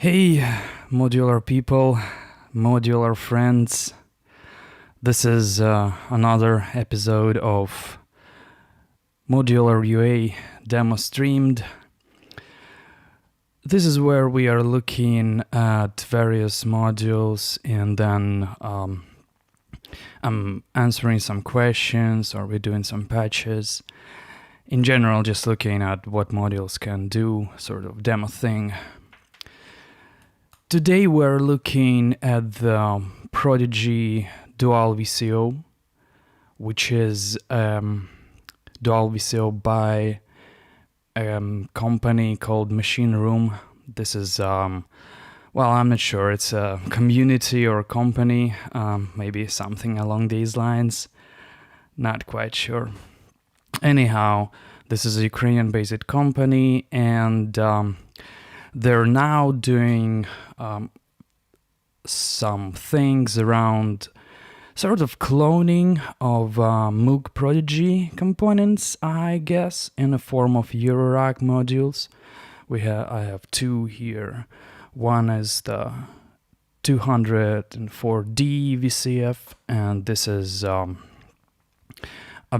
Hey, modular people, modular friends. This is another episode of Modular.UA demo streamed. This is where we are looking at various modules and then I'm answering some questions or we're doing some patches. In general, just looking at what modules can do, sort of demo thing. Today we're looking at the Prodigy Dual VCO, which is Dual VCO by a company called MachineRoom. This is, well, I'm not sure, it's a community or a company, maybe something along these lines, not quite sure. Anyhow, this is a Ukrainian-based company, and they're now doing some things around sort of cloning of Moog Prodigy components, I guess, in the form of Eurorack modules. I have two here. One is the 204D VCF, and this is I've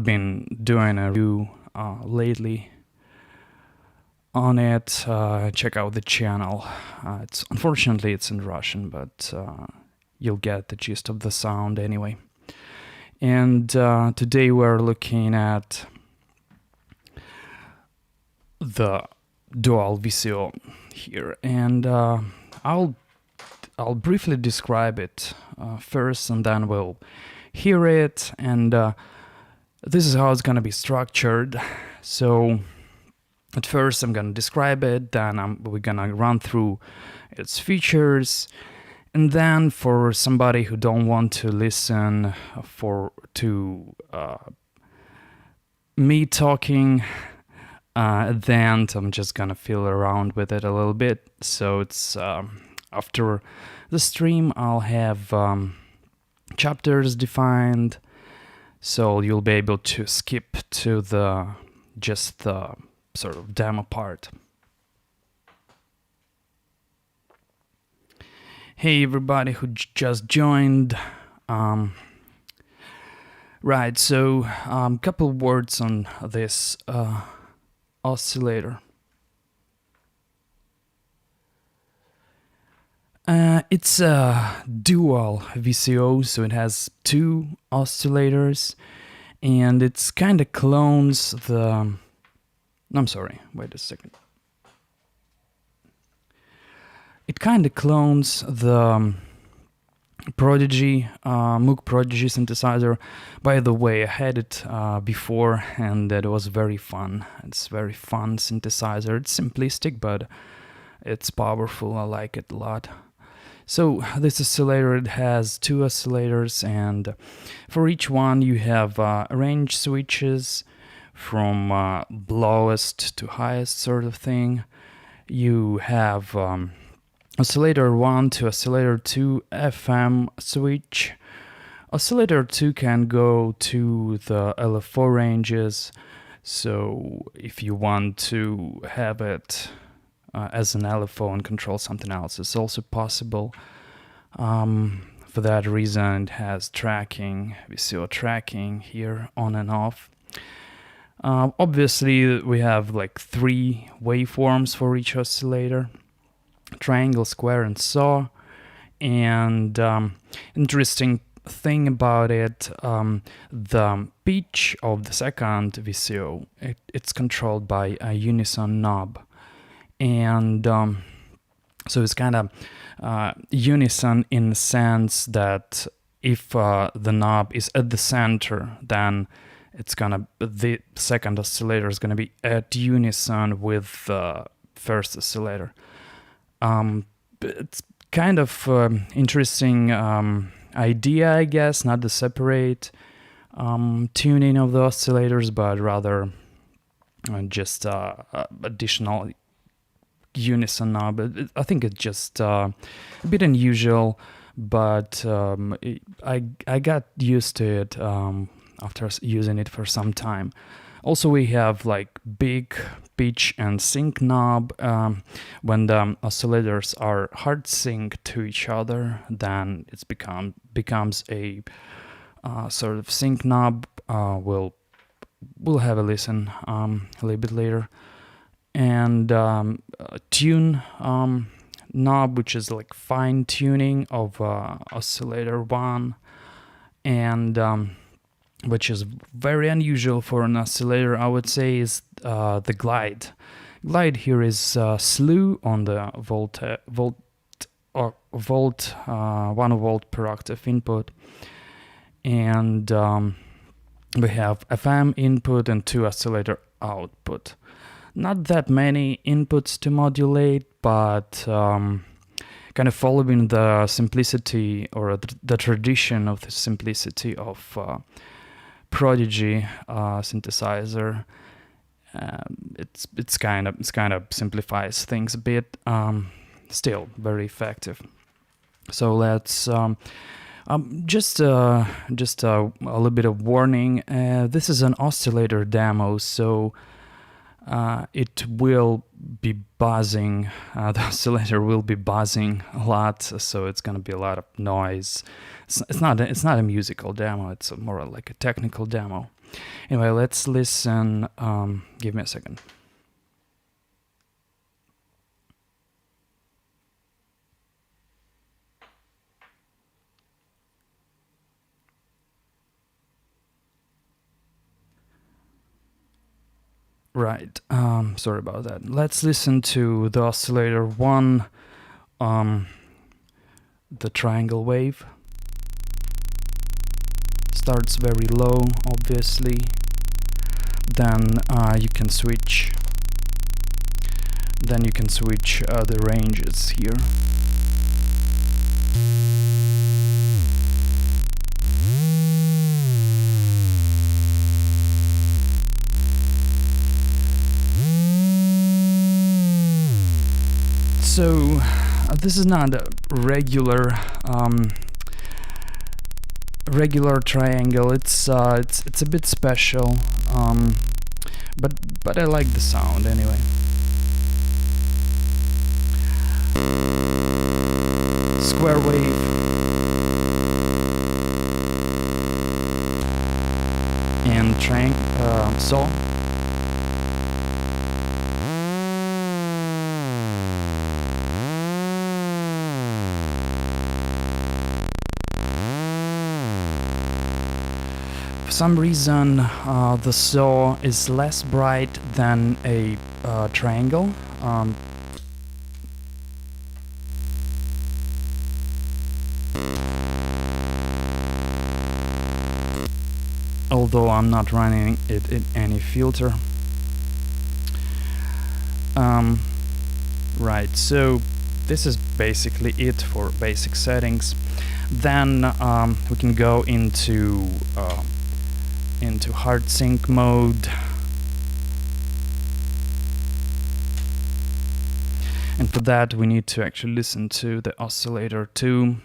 been doing a review lately on it. Check out the channel. Unfortunately it's in Russian, but you'll get the gist of the sound anyway. And today we're looking at the Dual VCO here, and I'll briefly describe it first, and then we'll hear it. And this is how it's gonna be structured. So at first I'm gonna describe it, then we're gonna run through its features, and then for somebody who don't want to listen to me talking, then I'm just gonna feel around with it a little bit. So it's after the stream I'll have chapters defined, so you'll be able to skip to just the sort of demo part. Hey everybody who just joined. Right, so couple words on this oscillator. It's a dual VCO, so it has two oscillators, and it's kind of clones the... I'm sorry, wait a second. It kind of clones the Prodigy, Moog Prodigy synthesizer. By the way, I had it before, and it was very fun. It's very fun synthesizer. It's simplistic, but it's powerful. I like it a lot. So this oscillator, it has two oscillators, and for each one you have range switches from lowest to highest sort of thing. You have oscillator 1 to oscillator 2 FM switch. Oscillator 2 can go to the LFO ranges, so if you want to have it as an LFO and control something else, it's also possible. For that reason it has tracking, VCO tracking here on and off. Obviously we have like three waveforms for each oscillator: triangle, square, and saw. And interesting thing about it, the pitch of the second VCO, it's controlled by a unison knob, and so it's kind of unison in the sense that if the knob is at the center, then the second oscillator is gonna be at unison with the first oscillator. It's kind of interesting idea, I guess, not the separate tuning of the oscillators, but rather just additional unison knob. I think it's just a bit unusual, but I got used to it after using it for some time. Also, we have like big pitch and sync knob. When the oscillators are hard synced to each other, then it's becomes a sort of sync knob. We'll have a listen a little bit later. And a tune knob, which is like fine tuning of oscillator 1, and which is very unusual for an oscillator, I would say, is the glide. Glide here is slew on the volt 1 volt per octave input, and we have FM input and 2 oscillator output. Not that many inputs to modulate, but kind of following the simplicity or the tradition of the simplicity of Prodigy synthesizer. It's kind of simplifies things a bit. Still very effective. So let's just a little bit of warning. This is an oscillator demo, so it will be buzzing. The oscillator will be buzzing a lot, so it's gonna be a lot of noise. It's not a musical demo. It's more like a technical demo. Anyway, let's listen. Give me a second. Right, sorry about that. Let's listen to the oscillator 1, the triangle wave. Starts very low, obviously. Then you can switch. Then you can switch the ranges here. So this is not a regular triangle. It's a bit special, but I like the sound anyway. Square wave. And saw. For some reason, the saw is less bright than a triangle. Although I'm not running it in any filter. Right, so this is basically it for basic settings. Then we can go into hard sync mode, and for that we need to actually listen to the oscillator 2.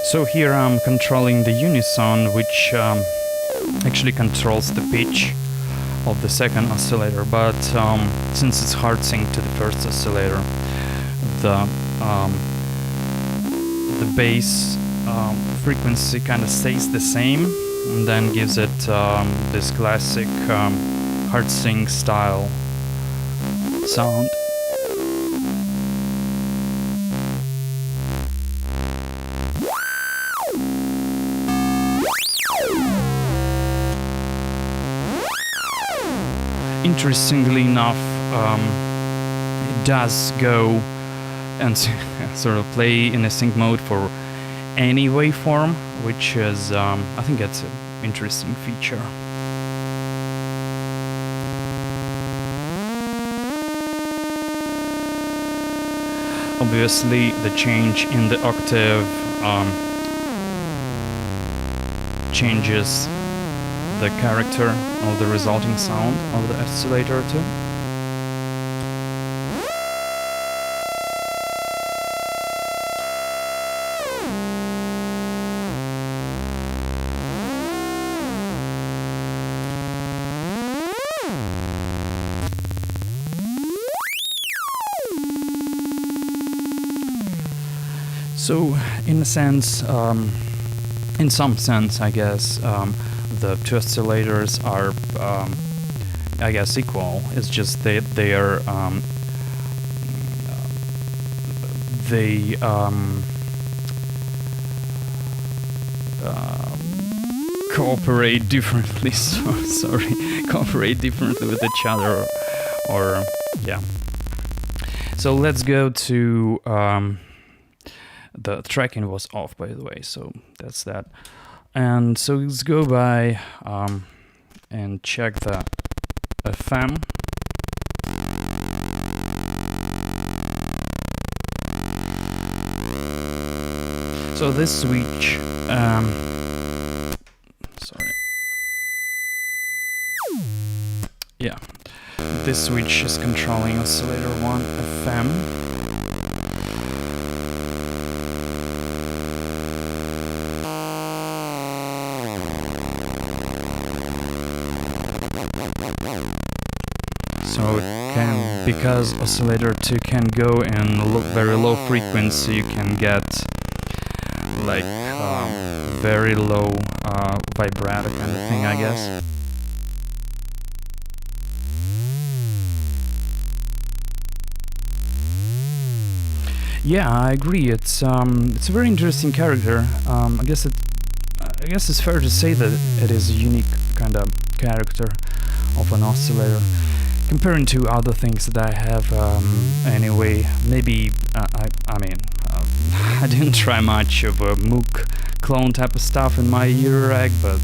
So here I'm controlling the unison, which actually controls the pitch of the second oscillator, but since it's hard synced to the first oscillator, the bass frequency kind of stays the same, and then gives it this classic hard sync style sound. Interestingly enough, it does go and sort of play in a sync mode for any waveform, which is, I think it's an interesting feature. Obviously, the change in the octave changes the character of the resulting sound of the oscillator too. So, in a sense, in some sense, I guess, the two oscillators are, I guess, equal. It's just they cooperate differently. So, sorry, cooperate differently with each other, or yeah. So let's go to. The tracking was off, by the way, so that's that. And so let's go by and check the FM. So this switch, sorry, yeah, this switch is controlling oscillator 1 FM. So it can, because oscillator 2 can go in very low frequency, you can get like very low vibrato kind of thing, I guess. Yeah, I agree. It's a very interesting character. I guess it's fair to say that it is a unique kind of character of an oscillator, comparing to other things that I have. Anyway, maybe I mean I didn't try much of a Moog clone type of stuff in my Eurorack, but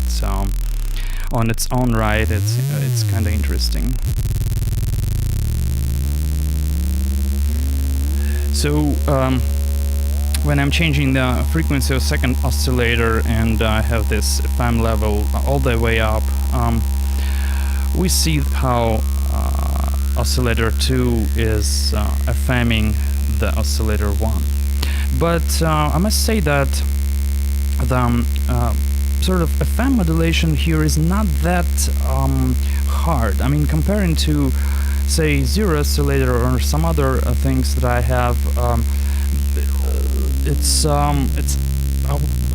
on its own right, it's kind of interesting. So when I'm changing the frequency of second oscillator and I have this FM level all the way up, we see how oscillator 2 is FMing the oscillator 1. But I must say that the sort of FM modulation here is not that hard. I mean, comparing to, say, zero oscillator or some other things that I have, it's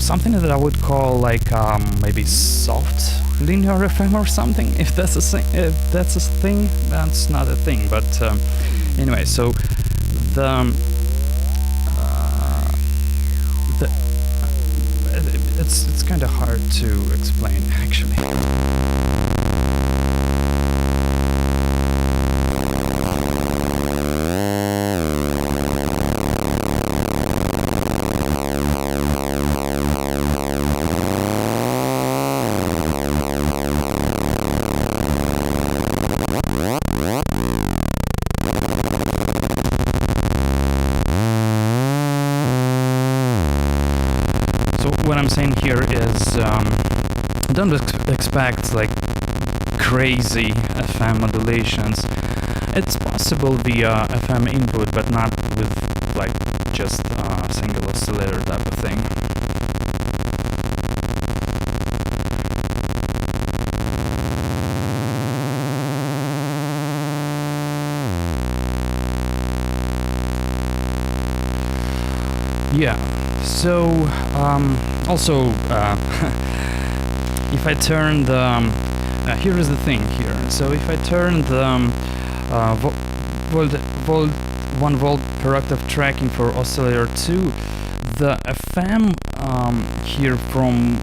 something that I would call like maybe soft linear FM or something. If that's a thing, that's not a thing. But anyway, so it's kind of hard to explain, actually. What I'm saying here is don't expect like crazy FM modulations. It's possible via FM input, but not with like just a single oscillator type of thing. Yeah, so also if I turn the here is the thing here. So if I turn the 1 volt per octave tracking for oscillator 2, the FM here from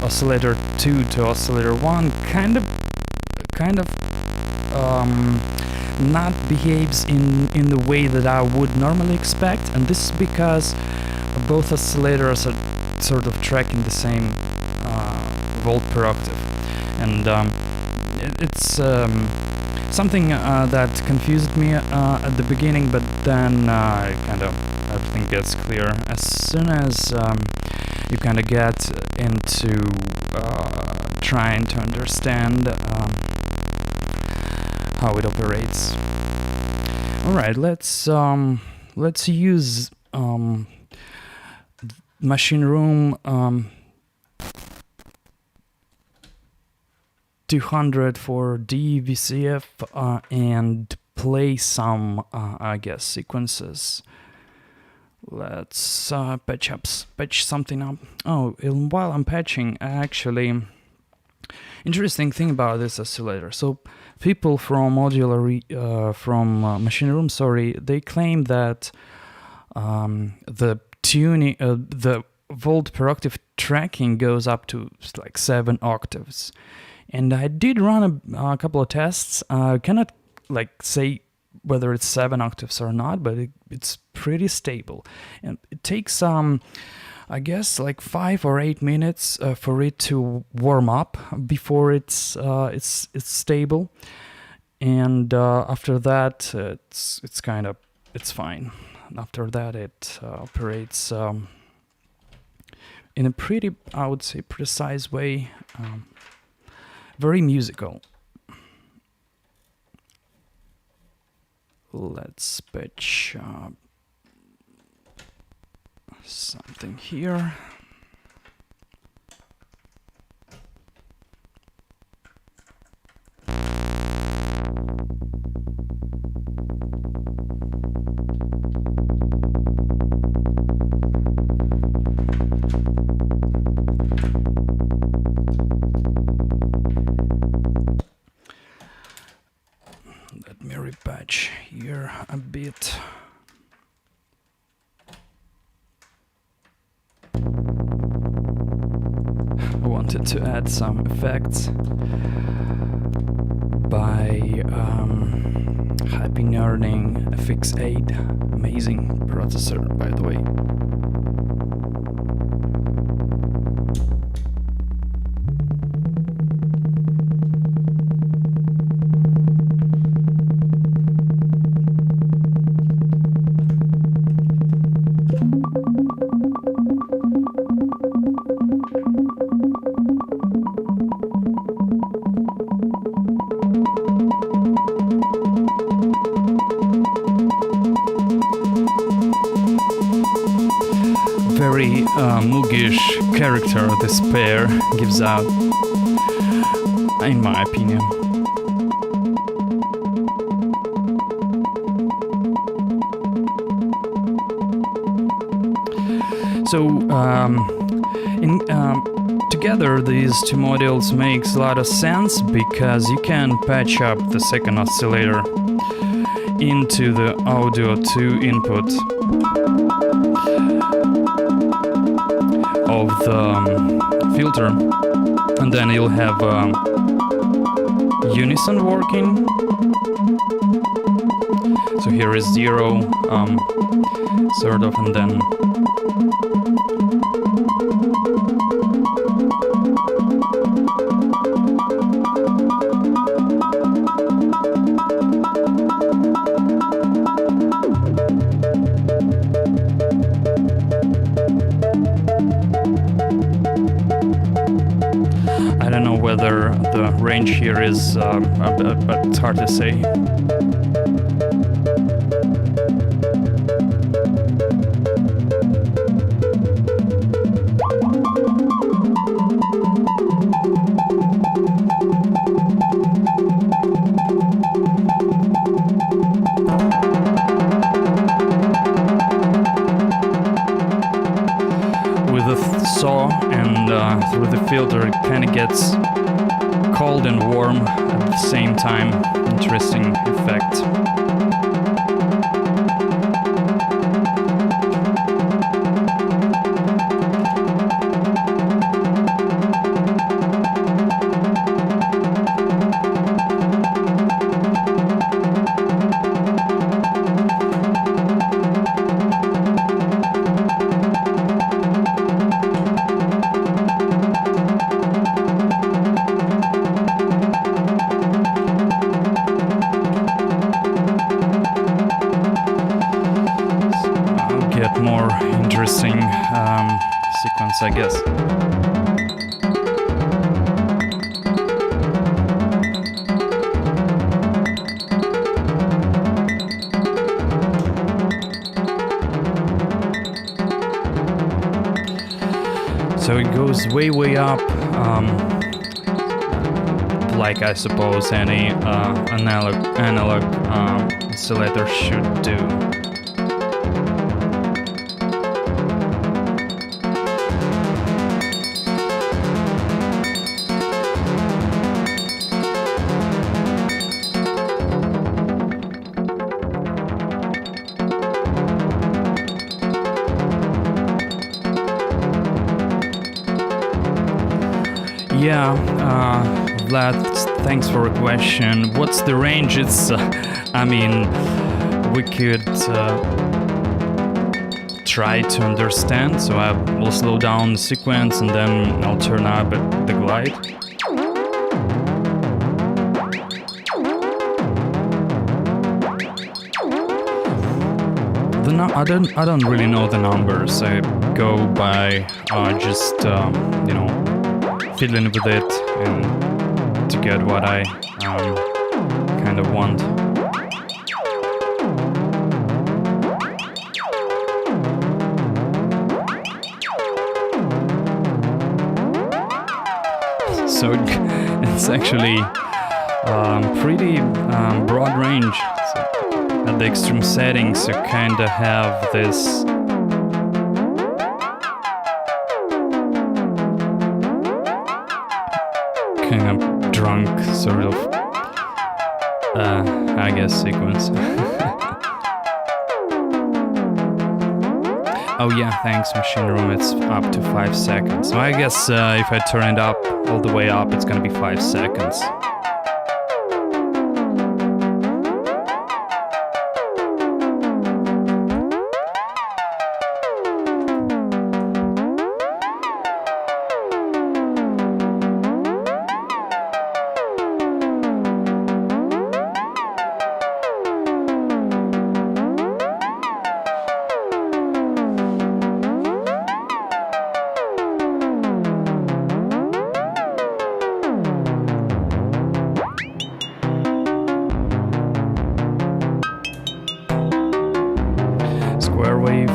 oscillator 2 to oscillator 1 kind of not behaves in the way that I would normally expect, and this is because both oscillators are sort of tracking the same volt per octave, and it's something that confused me at the beginning, but then kind of everything gets clear as soon as you kind of get into trying to understand how it operates. All right, let's use MachineRoom 204D VCF and play some, I guess, sequences. Let's patch something up. Oh, while I'm patching, actually, interesting thing about this oscillator. So people from MachineRoom, sorry, they claim that the tuning, the volt per octave tracking goes up to like 7 octaves. And I did run a couple of tests. I cannot like say whether it's 7 octaves or not, but it's pretty stable. And it takes I guess like 5 or 8 minutes for it to warm up before it's stable. And after that, it's fine. After that, it operates in a pretty, I would say, precise way. Very musical. Let's patch something here. Let me repatch here a bit. I wanted to add some effects by Happy Nerding FX8, amazing processor, by the way. Very Moogish character this pair gives out, in my opinion. So together these two modules makes a lot of sense because you can patch up the second oscillator into the audio 2 input of the filter, and then you'll have unison working. So here is 0, sort of, and then I don't know whether the range here is, but it's hard to say. With the saw and through the filter, it kind of gets cold and warm at the same time. Interesting effect. seconds, I guess. So it goes way up, like I suppose any analog oscillator should do. Yeah, Vlad, thanks for a question. What's the range? It's, I mean, we could try to understand. So I will slow down the sequence and then I'll turn up the glide. I don't really know the numbers. I go by just you know, fiddling with it and to get what I kind of want. So it's actually pretty broad range. So at the extreme settings, you kind of have this kind of drunk sort of I guess sequence. Oh yeah, thanks MachineRoom, it's up to 5 seconds. So I guess if I turn it up all the way up, it's gonna be 5 seconds. Square wave.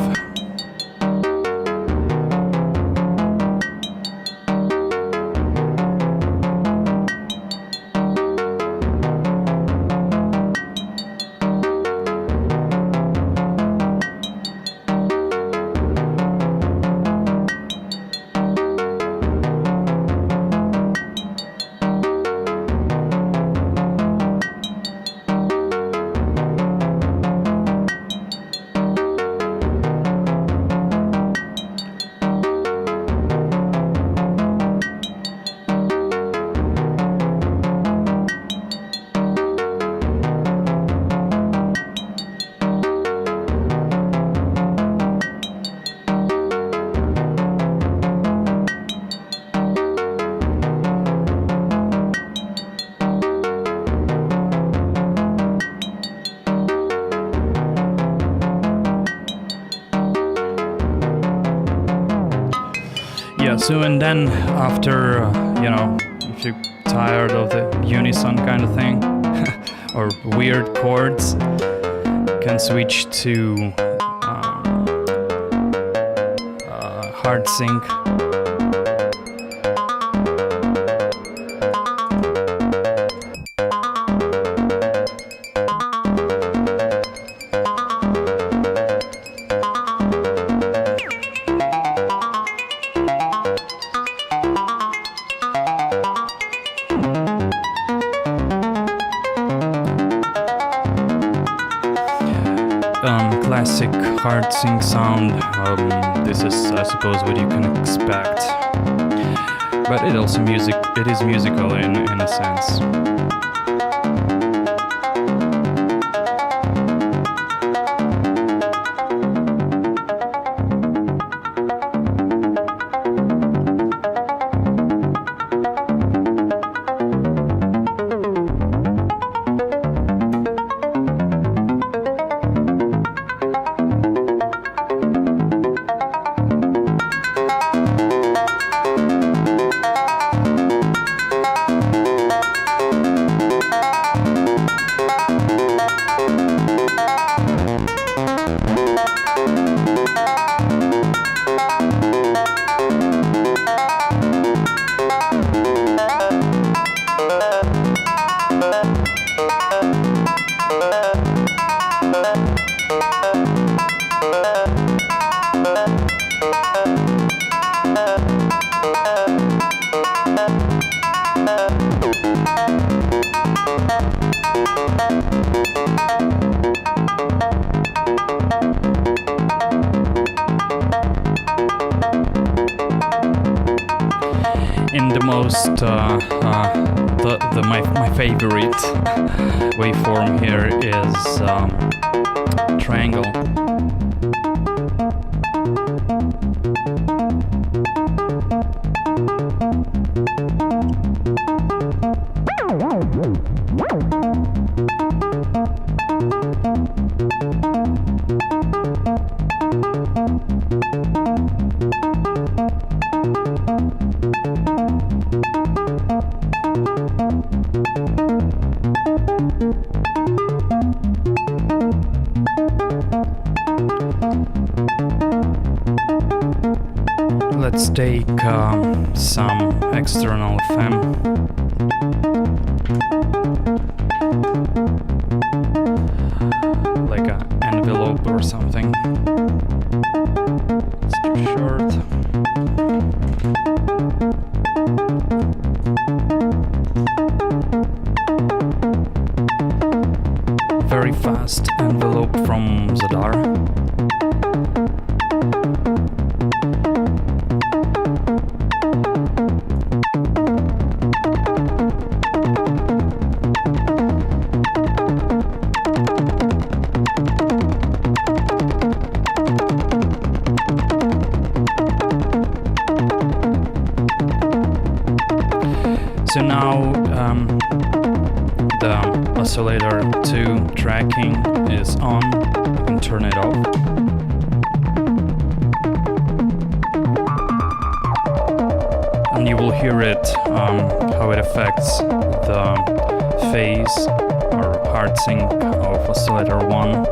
So and then after, you know, if you're tired of the unison kind of thing or weird chords, you can switch to hard sync. Classic hard sync sound. This is, I suppose, what you can expect. But it also it is musical in a sense. In the most my favorite waveform here is triangle. Let's take some external FM. Like an envelope or something. It's too short. Very fast envelope from Zadar. So now the oscillator 2 tracking is on. You can turn it off. And you will hear it, how it affects the phase or hard sync of oscillator 1.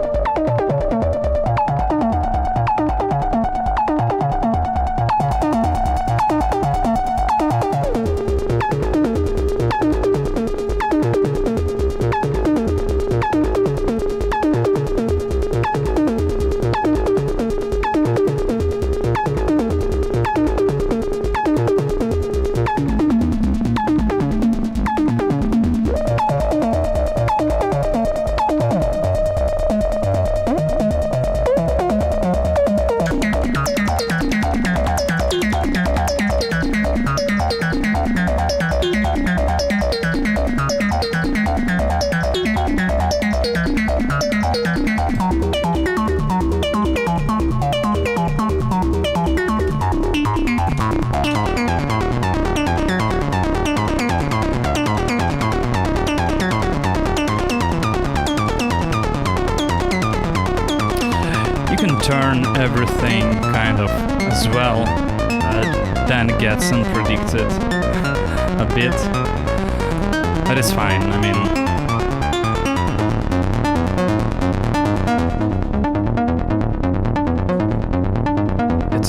Turn everything kind of as well, then it gets unpredicted a bit, but it's fine. I mean,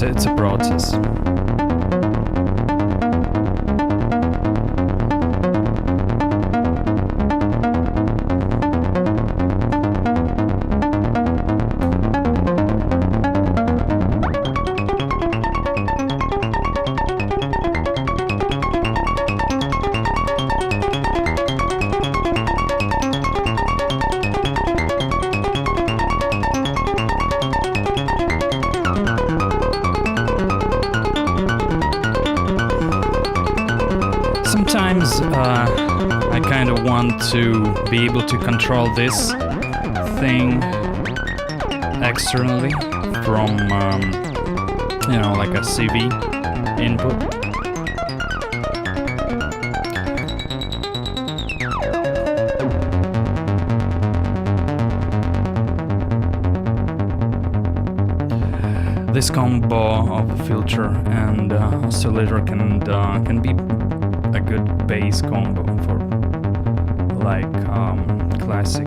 it's a process. Sometimes I kind of want to be able to control this thing externally from, you know, like a CV input. This combo of a filter and oscillator can be a good bass combo for like classic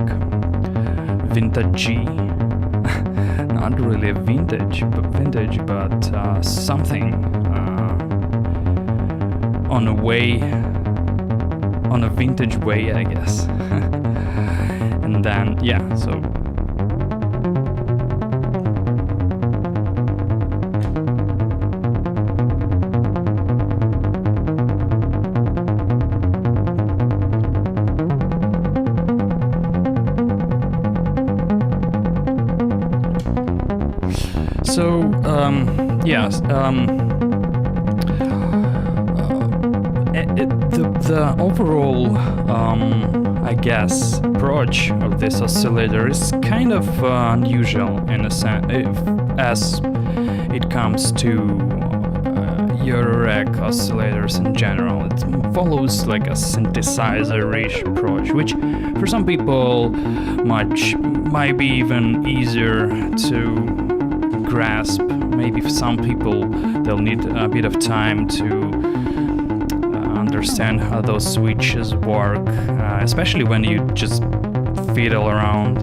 vintagey, not really a vintage, but something on a vintage way, I guess. And then yeah, so yes. The overall, I guess, approach of this oscillator is kind of unusual in a sense, as it comes to Eurorack oscillators in general. It follows like a synthesizer-ish approach, which for some people might be even easier to grasp. Maybe for some people they'll need a bit of time to understand how those switches work, especially when you just fiddle around.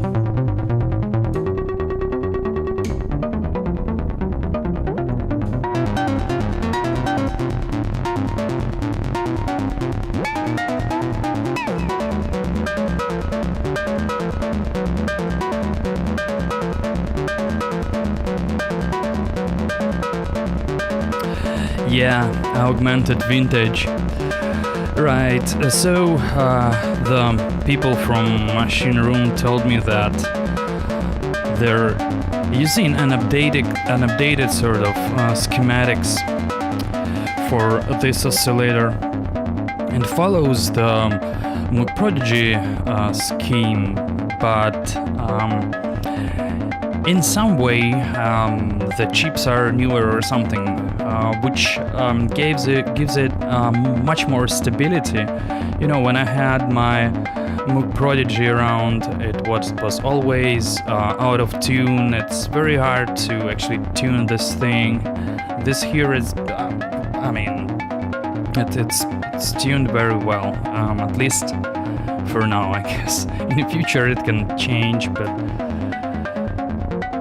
Yeah, augmented vintage. Right, so the people from MachineRoom told me that they're using an updated sort of schematics for this oscillator, and follows the Moog Prodigy scheme, but in some way the chips are newer or something, which gives it much more stability. You know, when I had my Moog Prodigy around, it was always out of tune. It's very hard to actually tune this thing. This here is, I mean, it's tuned very well, at least for now, I guess. In the future it can change, but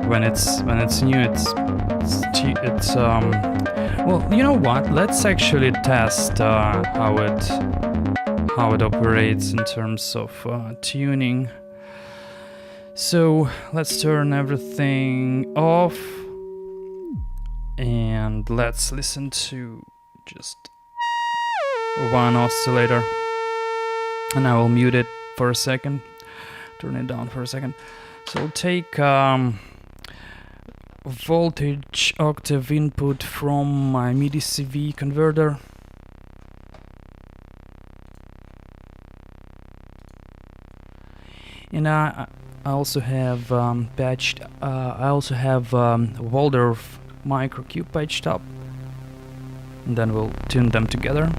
when it's new, it's well, you know what? Let's actually test how it operates in terms of tuning. So let's turn everything off and let's listen to just one oscillator, and I will mute it for a second, turn it down for a second. So I'll take voltage octave input from my MIDI CV converter. And I also have patched. I also have Waldorf micro cube patched up, and then we'll tune them together.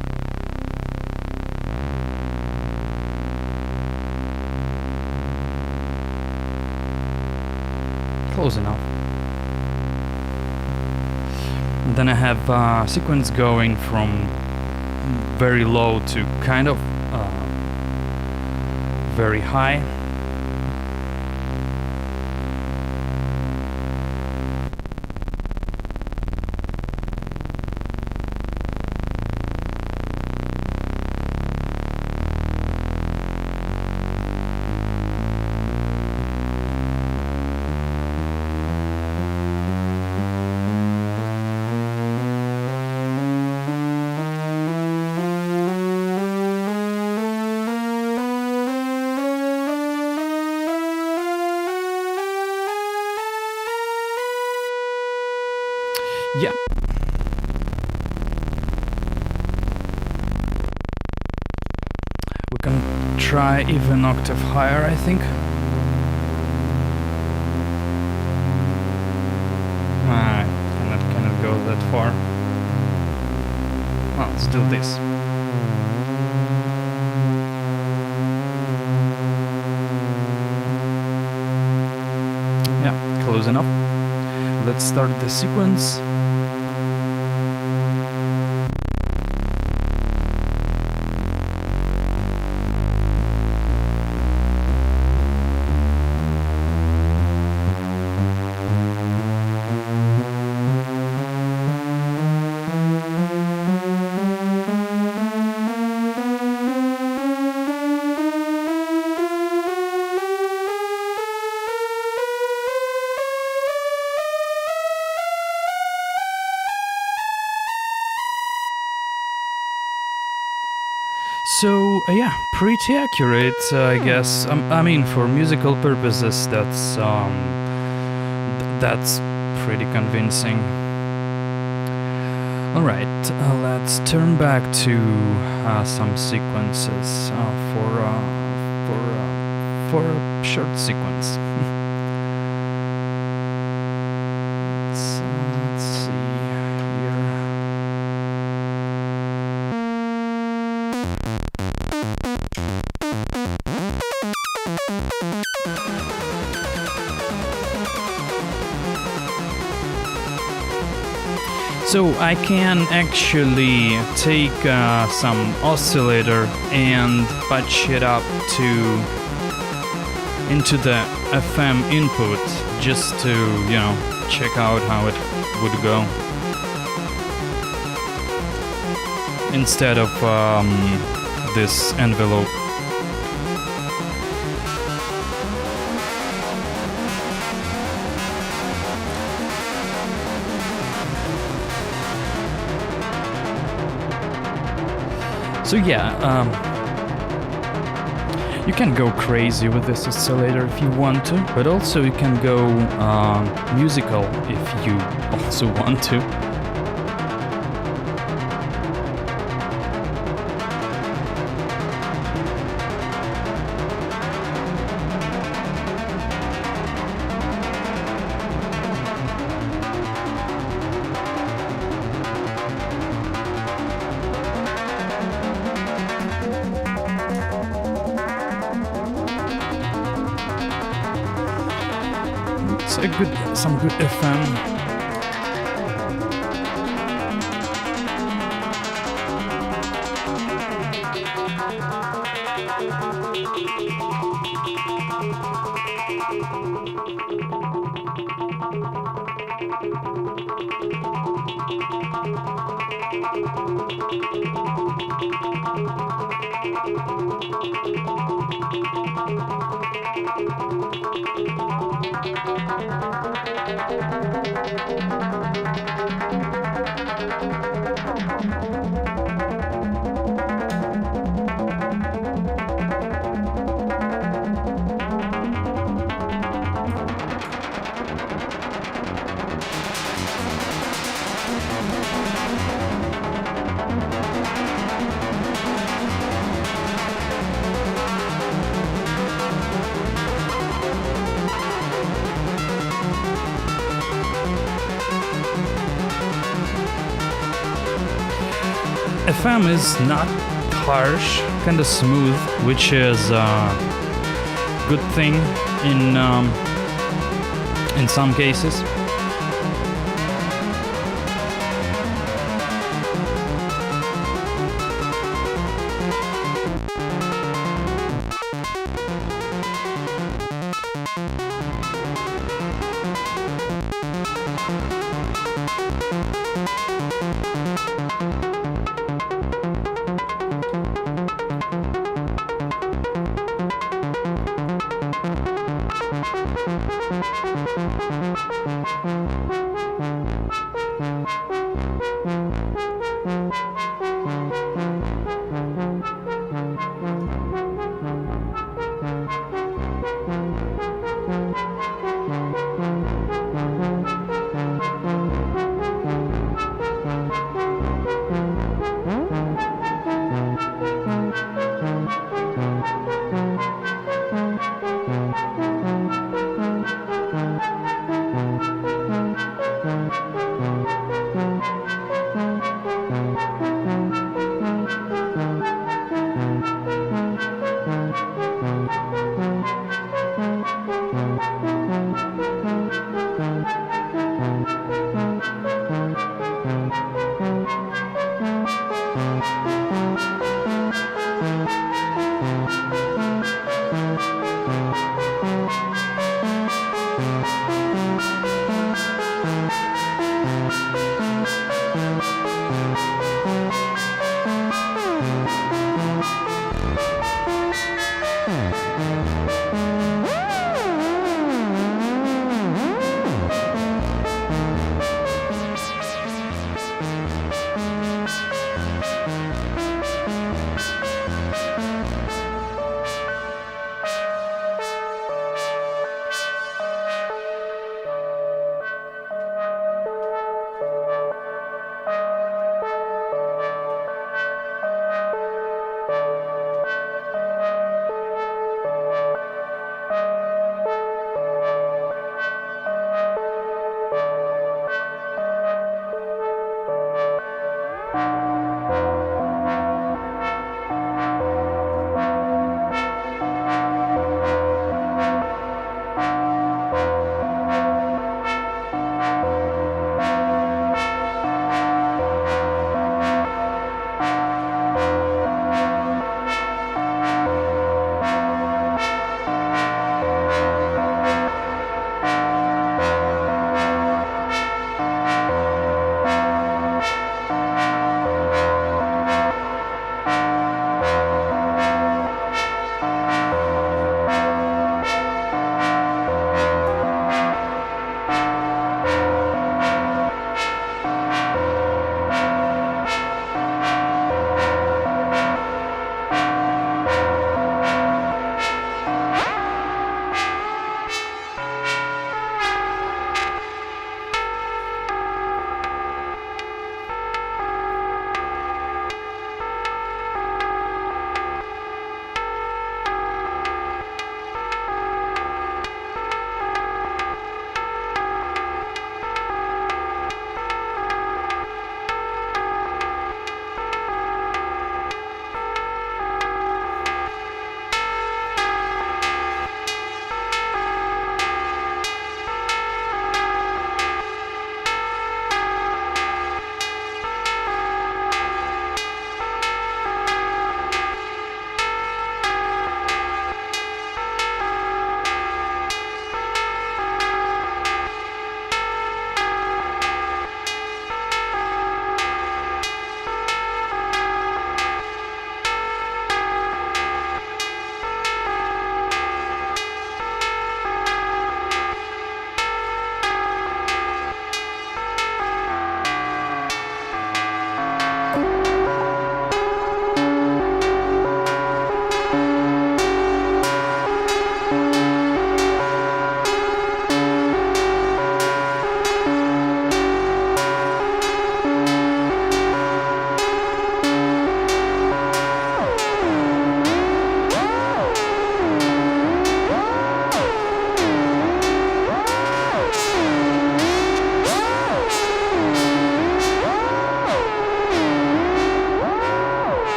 Close enough. And then I have sequence going from very low to kind of very high. Yeah. We can try even octave higher, I think. I cannot go that far. Well, let's do this. Yeah, close enough. Let's start the sequence. So yeah, pretty accurate, I guess. I mean, for musical purposes, that's pretty convincing. Alright, let's turn back to some sequences for a short sequence. Let's see here. So I can actually take some oscillator and patch it up into the FM input just to, you know, check out how it would go instead of this envelope. So yeah, you can go crazy with this oscillator if you want to, but also you can go musical if you also want to. Some good FM. FM is not harsh, kind of smooth, which is a good thing in some cases.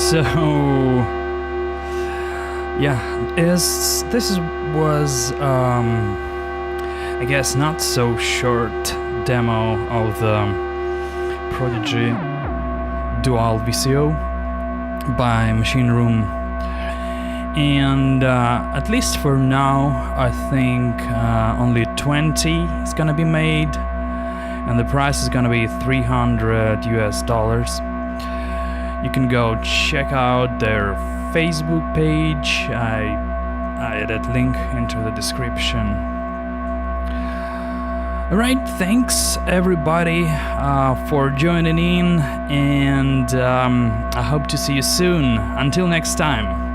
So yeah, this was I guess not so short demo of the Prodigy Dual VCO by MachineRoom, and at least for now I think only 20 is gonna be made, and the price is gonna be $300 US. You can go check out their Facebook page. I added link into the description. Alright, thanks everybody for joining in, and I hope to see you soon. Until next time.